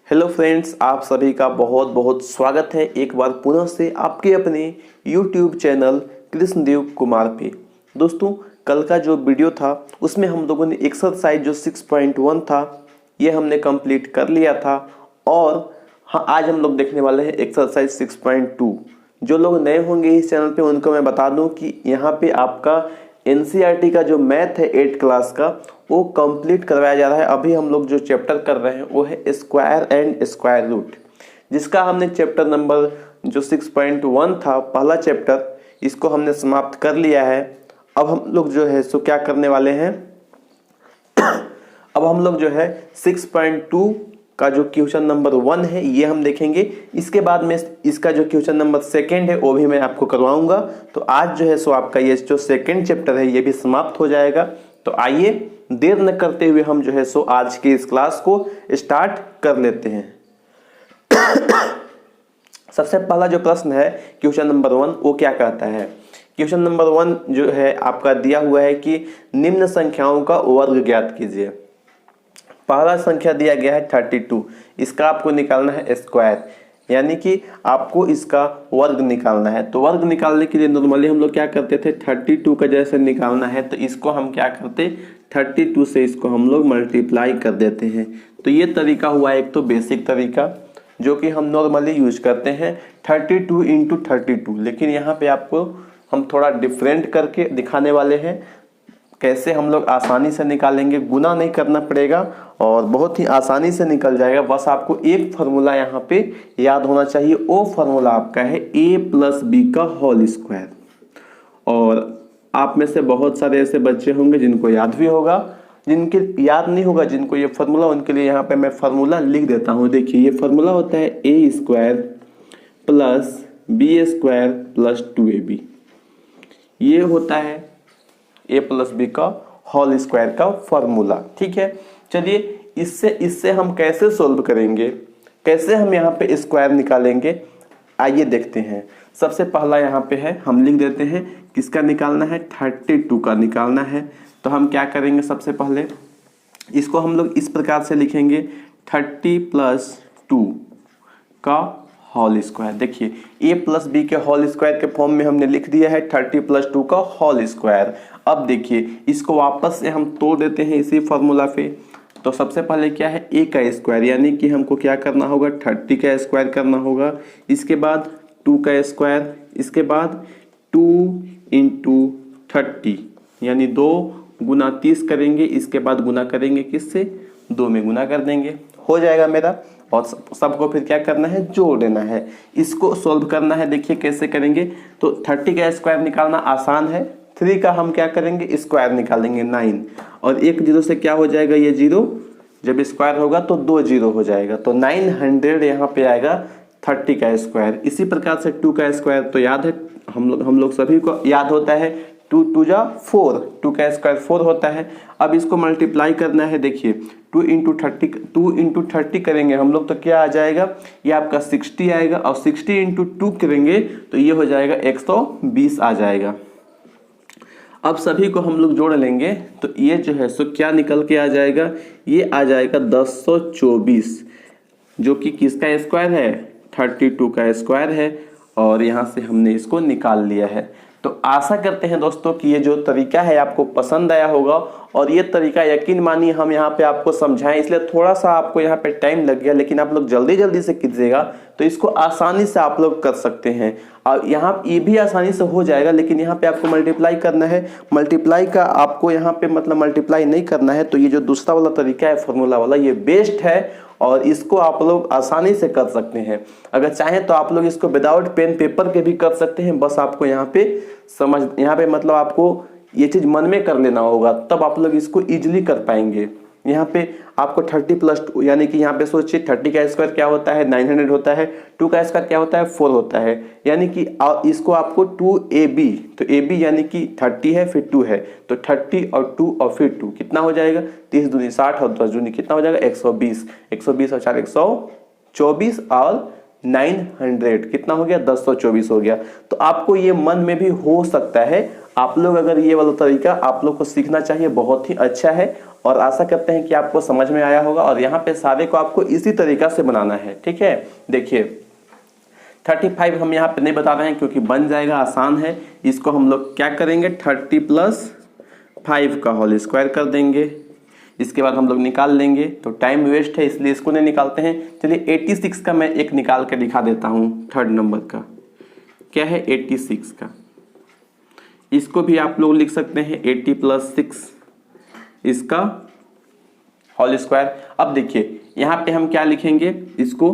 Hello friends, आप सभी का बहुत बहुत स्वागत है एक बार पुनः से आपके अपने यूट्यूब चैनल कृष्णदेव कुमार पे। दोस्तों, कल का जो वीडियो था उसमें हम लोगों ने एक्सरसाइज जो 6.1 था ये हमने कंप्लीट कर लिया था। और हाँ, आज हम लोग देखने वाले हैं एक्सरसाइज 6.2। जो लोग नए होंगे इस चैनल पे उनको मैं बता दूं कि यहाँ पे आपका एनसीईआरटी का जो मैथ है 8 क्लास का वो कंप्लीट करवाया जा रहा है। अभी हम लोग जो चैप्टर कर रहे हैं वो है स्क्वायर एंड स्क्वायर रूट, जिसका हमने चैप्टर नंबर जो 6.1 था पहला चैप्टर, इसको हमने समाप्त कर लिया है। अब हम लोग जो है सो क्या करने वाले हैं अब हम लोग जो है 6.2 का जो क्वेश्चन नंबर 1 है ये हम देखेंगे। इसके बाद में इसका जो क्वेश्चन नंबर 2 है वो भी मैं आपको करवाऊंगा। तो आज जो है सो आपका ये जो 2nd चैप्टर है ये भी समाप्त हो जाएगा। तो आइए देर न करते हुए हम जो है सो आज की इस क्लास को स्टार्ट कर लेते हैं। सबसे पहला जो प्रश्न है क्वेश्चन नंबर 1 वो क्या कहता है। क्वेश्चन नंबर 1 जो है आपका दिया हुआ है कि निम्न संख्याओं का वर्ग ज्ञात कीजिए। पहला संख्या दिया गया है 32, इसका आपको निकालना है स्क्वायर, यानी कि आपको इसका वर्ग निकालना है। तो वर्ग निकालने के लिए नॉर्मली हम लोग क्या करते थे, 32 का जैसे निकालना है तो इसको हम क्या करते, 32 से इसको हम लोग मल्टीप्लाई कर देते हैं। तो ये तरीका हुआ एक तो बेसिक तरीका जो कि हम नॉर्मली यूज करते हैं 32 इंटू 32। लेकिन यहाँ पे आपको हम थोड़ा डिफरेंट करके दिखाने वाले हैं कैसे हम लोग आसानी से निकालेंगे। गुना नहीं करना पड़ेगा और बहुत ही आसानी से निकल जाएगा। बस आपको एक फार्मूला यहाँ पे याद होना चाहिए, वो फार्मूला आपका है a+b का होल स्क्वायर। और आप में से बहुत सारे ऐसे बच्चे होंगे जिनको याद भी होगा, जिनके याद नहीं होगा जिनको ये फार्मूला, उनके लिए यहाँ पे मैं फार्मूला लिख देता हूँ। देखिए ये फार्मूला होता है a² + b² + 2ab। ये होता है a+b का होल स्क्वायर का फॉर्मूला। ठीक है, चलिए इससे हम कैसे सोल्व करेंगे, कैसे हम यहाँ पे स्क्वायर निकालेंगे, आइए देखते हैं। सबसे पहला यहाँ पे है, हम लिख देते हैं किसका निकालना है, 32 का निकालना है। तो हम क्या करेंगे, सबसे पहले इसको हम लोग इस प्रकार से लिखेंगे 30 + 2 का होल स्क्वायर। देखिए a+b के होल स्क्वायर के फॉर्म में हमने लिख दिया है 30 + 2 का होल स्क्वायर। अब देखिए इसको वापस से हम तोड़ देते हैं इसी फॉर्मूला पे। तो सबसे पहले क्या है, a का स्क्वायर, यानी कि हमको क्या करना होगा, 30 का स्क्वायर करना होगा। इसके बाद 2 का स्क्वायर, इसके बाद 2 × 30 यानी 2 गुना 30 करेंगे। इसके बाद गुना करेंगे किससे, 2 में गुना कर देंगे, हो जाएगा मेरा। और सबको फिर क्या करना है, जोड़ देना है। इसको सोल्व करना है, देखिए कैसे करेंगे। तो 30 का स्क्वायर निकालना आसान है, 3 का हम क्या करेंगे, स्क्वायर निकालेंगे 9। और एक 0 से क्या हो जाएगा, ये 0 जब स्क्वायर होगा तो 2 0 हो जाएगा। तो 900 यहाँ पे आएगा 30 का स्क्वायर। इसी प्रकार से 2 का स्क्वायर तो याद है, हम लोग सभी को याद होता है, 2 × 2 = 4, 2 का स्क्वायर 4 होता है। अब इसको मल्टीप्लाई करना है। देखिए 2 × 30 करेंगे हम लोग तो क्या आ जाएगा, ये आपका 60 आएगा। और 60 × 2 करेंगे तो ये हो जाएगा 120 आ जाएगा। अब सभी को हम लोग जोड़ लेंगे तो ये जो है सो क्या निकल के आ जाएगा, ये आ जाएगा 1024, जो कि किसका स्क्वायर है, 32 का स्क्वायर है। और यहाँ से हमने इसको निकाल लिया है। तो आशा करते हैं दोस्तों कि ये जो तरीका है आपको पसंद आया होगा। और ये तरीका यकीन मानिए हम यहाँ पे आपको समझाएं, इसलिए थोड़ा सा आपको यहाँ पे टाइम लग गया, लेकिन आप लोग जल्दी जल्दी से कीजिएगा तो इसको आसानी से आप लोग कर सकते हैं। और यहाँ ये भी आसानी से हो जाएगा, लेकिन यहाँ पे आपको मल्टीप्लाई करना है। मल्टीप्लाई का आपको यहाँ पे मतलब मल्टीप्लाई नहीं करना है। तो ये जो दूसरा वाला तरीका है फॉर्मूला वाला, ये बेस्ट है और इसको आप लोग आसानी से कर सकते हैं। अगर चाहें तो आप लोग इसको विदाउट पेन पेपर के भी कर सकते हैं। बस आपको यहाँ पे मतलब आपको ये चीज मन में कर लेना होगा, तब आप लोग इसको इजीली कर पाएंगे। यहाँ पे आपको 30 + 2 यानी कि यहाँ पे सोचिए 30 का स्क्वायर क्या होता है, 900 होता है। 2 का स्क्वायर क्या होता है, 4 होता है। यानी कि इसको आपको 2ab, तो ab यानी कि 30 है फिर 2 है, तो 30 और 2 और फिर 2 कितना हो जाएगा, 30 दूनी 60 और 10 दूनी कितना हो जाएगा, 120। 120 और 4 124 और 900 कितना हो गया, 1024 हो गया। तो आपको ये मन में भी हो सकता है, आप लोग अगर ये वाला तरीका आप लोग को सीखना चाहिए, बहुत ही अच्छा है और आशा करते हैं कि आपको समझ में आया होगा। और यहाँ पे सारे को आपको इसी तरीका से बनाना है, ठीक है। देखिए 35 हम यहाँ पे नहीं बता रहे हैं क्योंकि बन जाएगा, आसान है। इसको हम लोग क्या करेंगे, 30 + 5 का होल स्क्वायर कर देंगे। इसके बाद हम लोग निकाल लेंगे, तो टाइम वेस्ट है इसलिए इसको नहीं निकालते हैं। चलिए 86 का मैं एक निकाल के दिखा देता हूँ, थर्ड नंबर का क्या है 86 का। इसको भी आप लोग लिख सकते हैं 80 + 6 इसका होल स्क्वायर। अब देखिए यहाँ पे हम क्या लिखेंगे, इसको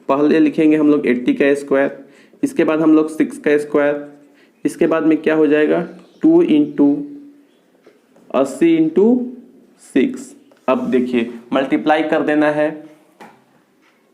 पहले लिखेंगे हम लोग 80 का स्क्वायर, इसके बाद हम लोग 6 का स्क्वायर, इसके बाद में क्या हो जाएगा 2 × 80 × 6। अब देखिए मल्टीप्लाई कर देना है,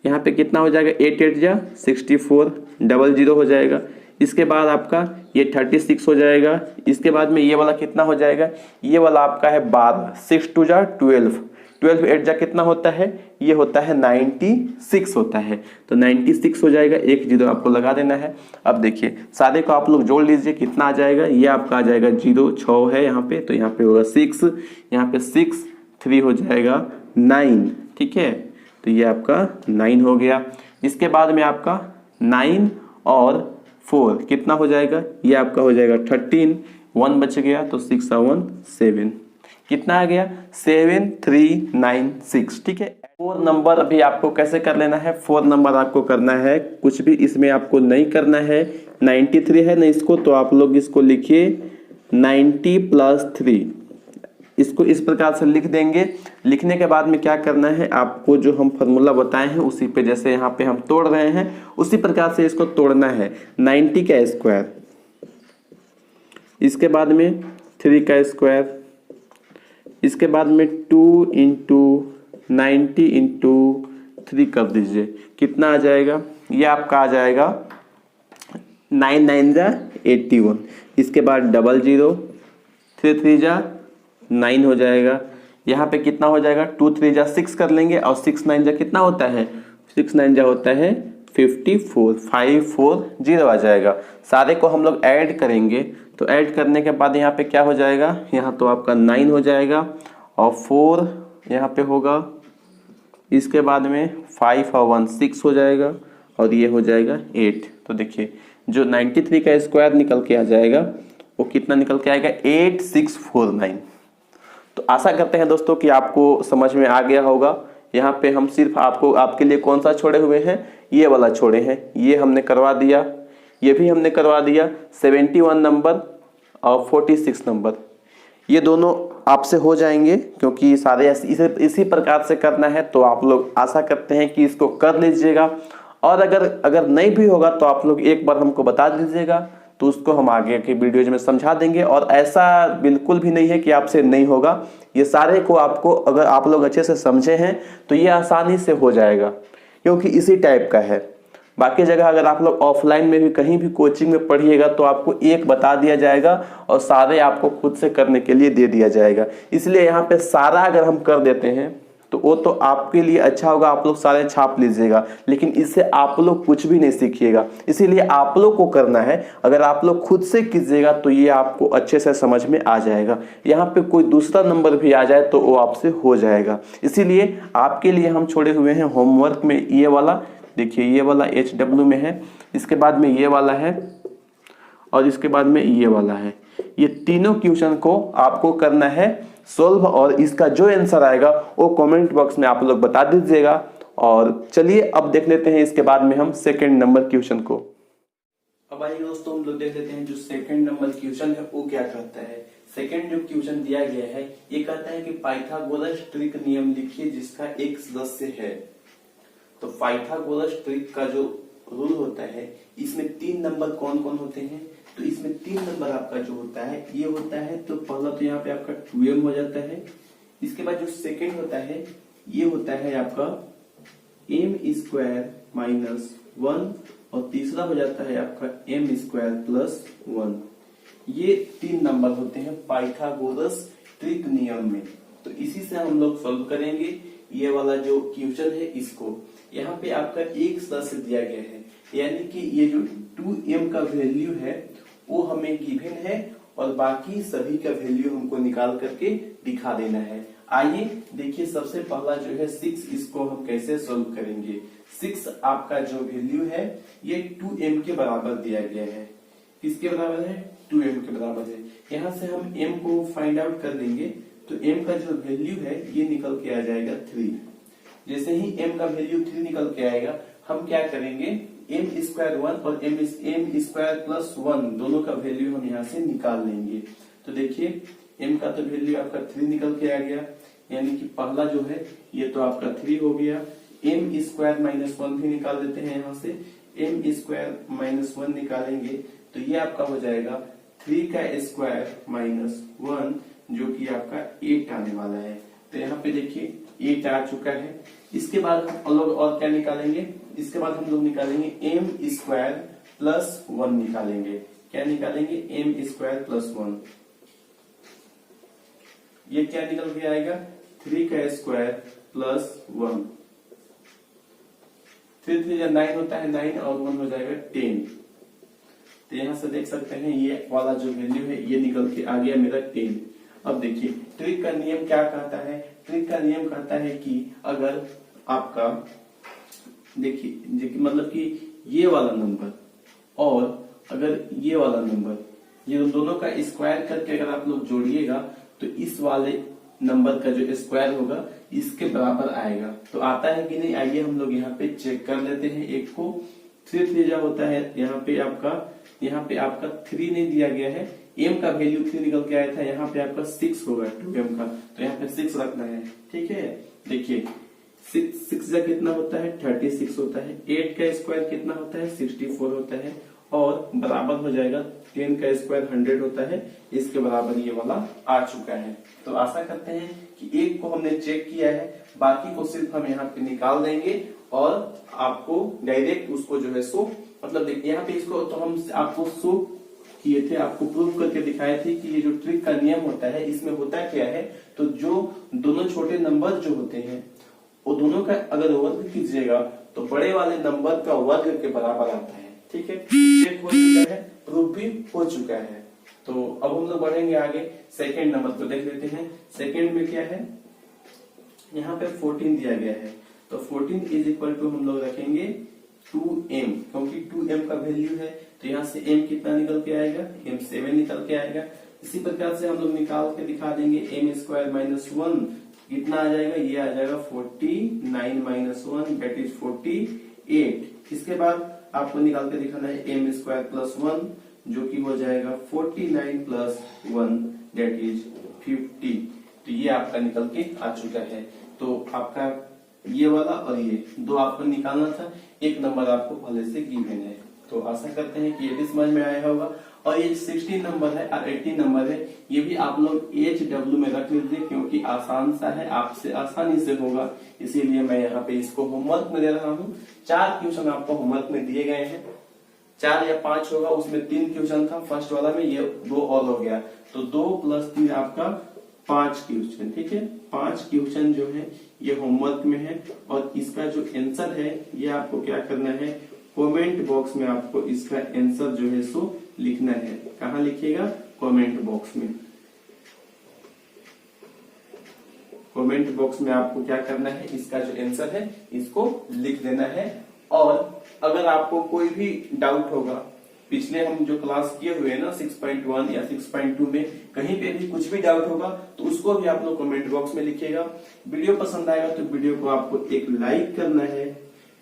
यहाँ पे कितना हो जाएगा 8 × 8 = 64, 00 हो जाएगा। इसके बाद आपका ये 36 हो जाएगा। इसके बाद में ये वाला कितना हो जाएगा, ये वाला आपका है 12, 6 × 2 = 12, 12 8 जा कितना होता है, ये होता है 96 होता है। तो 96 हो जाएगा, 1 0 आपको लगा देना है। अब देखिए सारे को आप लोग जोड़ लीजिए, कितना आ जाएगा, ये आपका आ जाएगा 0, 6 है यहाँ पे, तो यहाँ पे होगा 6, यहाँ पे 6, 3 हो जाएगा 9, ठीक है। तो ये आपका 9 हो गया। इसके बाद में आपका 9 और 4 कितना हो जाएगा, ये आपका हो जाएगा 13, 1 बच गया तो 6 × 1 7, कितना आ गया 7396, ठीक है। 4 नंबर अभी आपको कैसे कर लेना है, 4 नंबर आपको करना है, कुछ भी इसमें आपको नहीं करना है। 93 है ना इसको, तो आप लोग इसको लिखिए 90 + 3, इसको इस प्रकार से लिख देंगे। लिखने के बाद में क्या करना है, आपको जो हम फार्मूला बताए हैं उसी पे, जैसे यहाँ पे हम तोड़ रहे हैं उसी प्रकार से इसको तोड़ना है। 90 का स्क्वायर, इसके बाद में 3 का स्क्वायर, इसके बाद में 2 × 90 × 3 कर दीजिए, कितना आ जाएगा, ये आपका आ जाएगा 9 9 = 81। इसके बाद 00, 3 3 = 9 हो जाएगा। यहाँ पे कितना हो जाएगा 2 3 = 6 कर लेंगे, और 6 9 = कितना होता है, 6 9 = होता है 54, 540 आ जाएगा। सारे को हम लोग ऐड करेंगे, तो ऐड करने के बाद यहाँ पे क्या हो जाएगा, यहाँ तो आपका 9 हो जाएगा और 4 यहाँ पे होगा, इसके बाद में 5 और 1 6 हो जाएगा और ये हो जाएगा 8। तो देखिए जो 93 का स्क्वायर निकल के आ जाएगा वो कितना निकल के आएगा 8649। तो आशा करते हैं दोस्तों कि आपको समझ में आ गया होगा। यहाँ पे हम सिर्फ आपके लिए कौन सा छोड़े हुए हैं, ये वाला छोड़े हैं, ये हमने करवा दिया, ये भी हमने करवा दिया। 71 नंबर और 46 नंबर ये दोनों आपसे हो जाएंगे, क्योंकि सारे इसी प्रकार से करना है। तो आप लोग आशा करते हैं कि इसको कर लीजिएगा, और अगर नहीं भी होगा तो आप लोग एक बार हमको बता दीजिएगा, तो उसको हम आगे के वीडियोज में समझा देंगे। और ऐसा बिल्कुल भी नहीं है कि आपसे नहीं होगा, ये सारे को आपको अगर आप लोग अच्छे से समझे हैं तो ये आसानी से हो जाएगा, क्योंकि इसी टाइप का है। बाकी जगह अगर आप लोग ऑफलाइन में भी कहीं भी कोचिंग में पढ़िएगा तो आपको एक बता दिया जाएगा और सारे आपको खुद से करने के लिए दे दिया जाएगा। इसलिए यहाँ पे सारा अगर हम कर देते हैं तो वो तो आपके लिए अच्छा होगा, आप लोग सारे छाप लीजिएगा, लेकिन इससे आप लोग कुछ भी नहीं सीखिएगा। इसीलिए आप लोग को करना है, अगर आप लोग खुद से कीजिएगा तो ये आपको अच्छे से समझ में आ जाएगा। यहाँ पे कोई दूसरा नंबर भी आ जाए तो वो आपसे हो जाएगा। इसीलिए आपके लिए हम छोड़े हुए हैं होमवर्क में ये वाला, देखिए ये वाला HW में है, इसके बाद में ये वाला है और इसके बाद में ये वाला है। ये तीनों क्वेश्चन को आपको करना है सोल्व, और इसका जो आंसर आएगा वो कमेंट बॉक्स में आप लोग बता दीजिएगा। और चलिए अब देख लेते हैं इसके बाद में हम सेकंड नंबर क्वेश्चन को। अब आइए दोस्तों हम लोग देख लेते हैं जो सेकंड नंबर क्वेश्चन है वो क्या कहता है। सेकंड जो क्वेश्चन दिया गया है ये कहता है कि पाइथागोरस ट्रिक नियम लिखिए जिसका एक सदस्य है। तो पाइथागोरस ट्रिक का जो रूल होता है इसमें 3 नंबर कौन कौन होते हैं, तो इसमें 3 नंबर आपका जो होता है ये होता है, तो पहला तो यहाँ पे आपका 2m हो जाता है। इसके बाद जो सेकंड होता है ये होता है आपका m² - 1, और तीसरा हो जाता है आपका m² + 1। ये 3 नंबर होते हैं पाइथागोरस ट्रिक नियम में। तो इसी से हम लोग सॉल्व करेंगे ये वाला जो क्वेश्चन है इसको। यहाँ पे आपका एक सदस्य दिया गया है, यानी कि ये जो 2m का वैल्यू है वो हमें गिवन है, और बाकी सभी का वैल्यू हमको निकाल करके दिखा देना है। आइए देखिए, सबसे पहला जो है 6, इसको हम कैसे सोल्व करेंगे। 6 आपका जो वैल्यू है ये 2m के बराबर दिया गया है। किसके बराबर है? 2m के बराबर है। यहाँ से हम m को फाइंड आउट कर देंगे तो m का जो वैल्यू है ये निकल के आ जाएगा 3। जैसे ही m का वैल्यू 3 निकल के आएगा, हम क्या करेंगे, m स्क्वायर 1 और m स्क्वायर प्लस 1 दोनों का वैल्यू हम यहाँ से निकाल लेंगे। तो देखिए m का तो वैल्यू आपका 3 निकल के आ गया, यानी कि पहला जो है ये तो आपका 3 हो गया। m स्क्वायर माइनस 1 भी निकाल देते हैं, यहाँ से m स्क्वायर माइनस 1 निकालेंगे तो ये आपका हो जाएगा 3 का स्क्वायर माइनस 1, जो कि आपका 8 आने वाला है। तो यहाँ पे देखिए 8 आ चुका है। इसके बाद हम लोग और क्या निकालेंगे, इसके बाद हम लोग निकालेंगे m स्क्वायर प्लस 1 निकालेंगे। क्या निकालेंगे? m square plus 1। ये क्या निकल के आएगा? 3 का स्क्वायर प्लस 1। 3 3 9 होता है, 9 और 1 हो जाएगा 10। तो यहां से देख सकते हैं ये वाला जो वैल्यू है ये निकल के आ गया मेरा 10। अब देखिए ट्रिक का नियम क्या कहता है। ट्रिक का नियम कहता है कि अगर आपका देखिए मतलब कि ये वाला नंबर और अगर ये वाला नंबर, ये दोनों का स्क्वायर करके अगर आप लोग जोड़िएगा तो इस वाले नंबर का जो स्क्वायर होगा इसके बराबर आएगा। तो आता है कि नहीं, आइए हम लोग यहाँ पे चेक कर लेते हैं। एक को 3 3 जा होता है, यहाँ पे आपका 3 नहीं दिया गया है, m का वैल्यू 3 निकल के आया था, यहाँ पे आपका 6 होगा 2m का, तो यहाँ पे 6 रखना है। ठीक है, देखिए 6 जा कितना होता है? 36 होता है। 8 का स्क्वायर कितना होता है? 64 होता है। और बराबर हो जाएगा 10 का स्क्वायर 100 होता है। इसके बराबर ये वाला आ चुका है। तो आशा करते हैं कि एक को हमने चेक किया है, बाकी को सिर्फ हम यहाँ पे निकाल देंगे और आपको डायरेक्ट उसको जो है सो मतलब देखिए यहाँ पे इसको तो हम आपको शो किए थे, आपको प्रूव करके दिखाए थे कि ये जो ट्रिक का नियम होता है इसमें होता क्या है। तो जो दोनों छोटे नंबर जो होते हैं वो दोनों का अगर वर्ग कीजिएगा तो बड़े वाले नंबर का वर्ग के बराबर आता है। ठीक है, चेक हो चुका है, प्रूफ भी हो चुका है। तो अब हम लोग बढ़ेंगे आगे, सेकेंड नंबर को देख लेते हैं। सेकेंड में क्या है, यहाँ पे 14 दिया गया है, तो 14 इज इक्वल टू हम लोग रखेंगे 2m, क्योंकि 2m का वैल्यू है तो यहाँ से m कितना निकल के आएगा? m 7 निकल के आएगा। इसी प्रकार से हम लोग निकाल के दिखा देंगे। m स्क्वायर माइनस 1 कितना आ जाएगा? ये आ जाएगा 49 माइनस 1 दैट इज 48। इसके बाद आपको निकाल के दिखाना है m स्क्वायर प्लस 1, जो कि हो जाएगा 49 प्लस 1 दैट इज 50। तो ये आपका निकल के आ चुका है। तो आपका ये वाला और ये दो आपको निकालना था, एक नंबर आपको पहले से गिवन है। तो आशा करते हैं कि ये भी समझ में आया होगा। और ये 16 नंबर है और 18 नंबर है, ये भी आप लोग HW में रख लीजिए, क्योंकि आसान सा है, आपसे आसानी से होगा, इसीलिए मैं यहाँ पे इसको होमवर्क में दे रहा हूँ। 4 क्वेश्चन आपको होमवर्क में दिए गए हैं, 4 या 5 होगा, उसमें 3 क्वेश्चन था फर्स्ट वाला में, ये 2 और हो गया, तो 2 + 3 आपका 5 क्वेश्चन। ठीक है, 5 क्वेश्चन जो है ये होमवर्क में है और इसका जो आंसर है ये आपको क्या करना है, कमेंट बॉक्स में आपको इसका आंसर जो है सो लिखना है। कहाँ लिखिएगा? कमेंट बॉक्स में। कमेंट बॉक्स में आपको क्या करना है, इसका जो आंसर है इसको लिख देना है। और अगर आपको कोई भी डाउट होगा, पिछले हम जो क्लास किए हुए हैं ना 6.1 या 6.2 में, कहीं पे भी कुछ भी डाउट होगा तो उसको भी आप लोग कमेंट बॉक्स में लिखिएगा। वीडियो पसंद आएगा तो वीडियो को आपको एक लाइक करना है,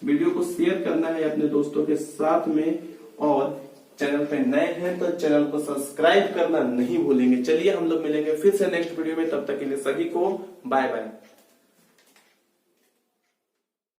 वीडियो को शेयर करना है अपने दोस्तों के साथ में, और चैनल पे नए हैं तो चैनल को सब्सक्राइब करना नहीं भूलेंगे। चलिए हम लोग मिलेंगे फिर से नेक्स्ट वीडियो में, तब तक के लिए सभी को बाय बाय।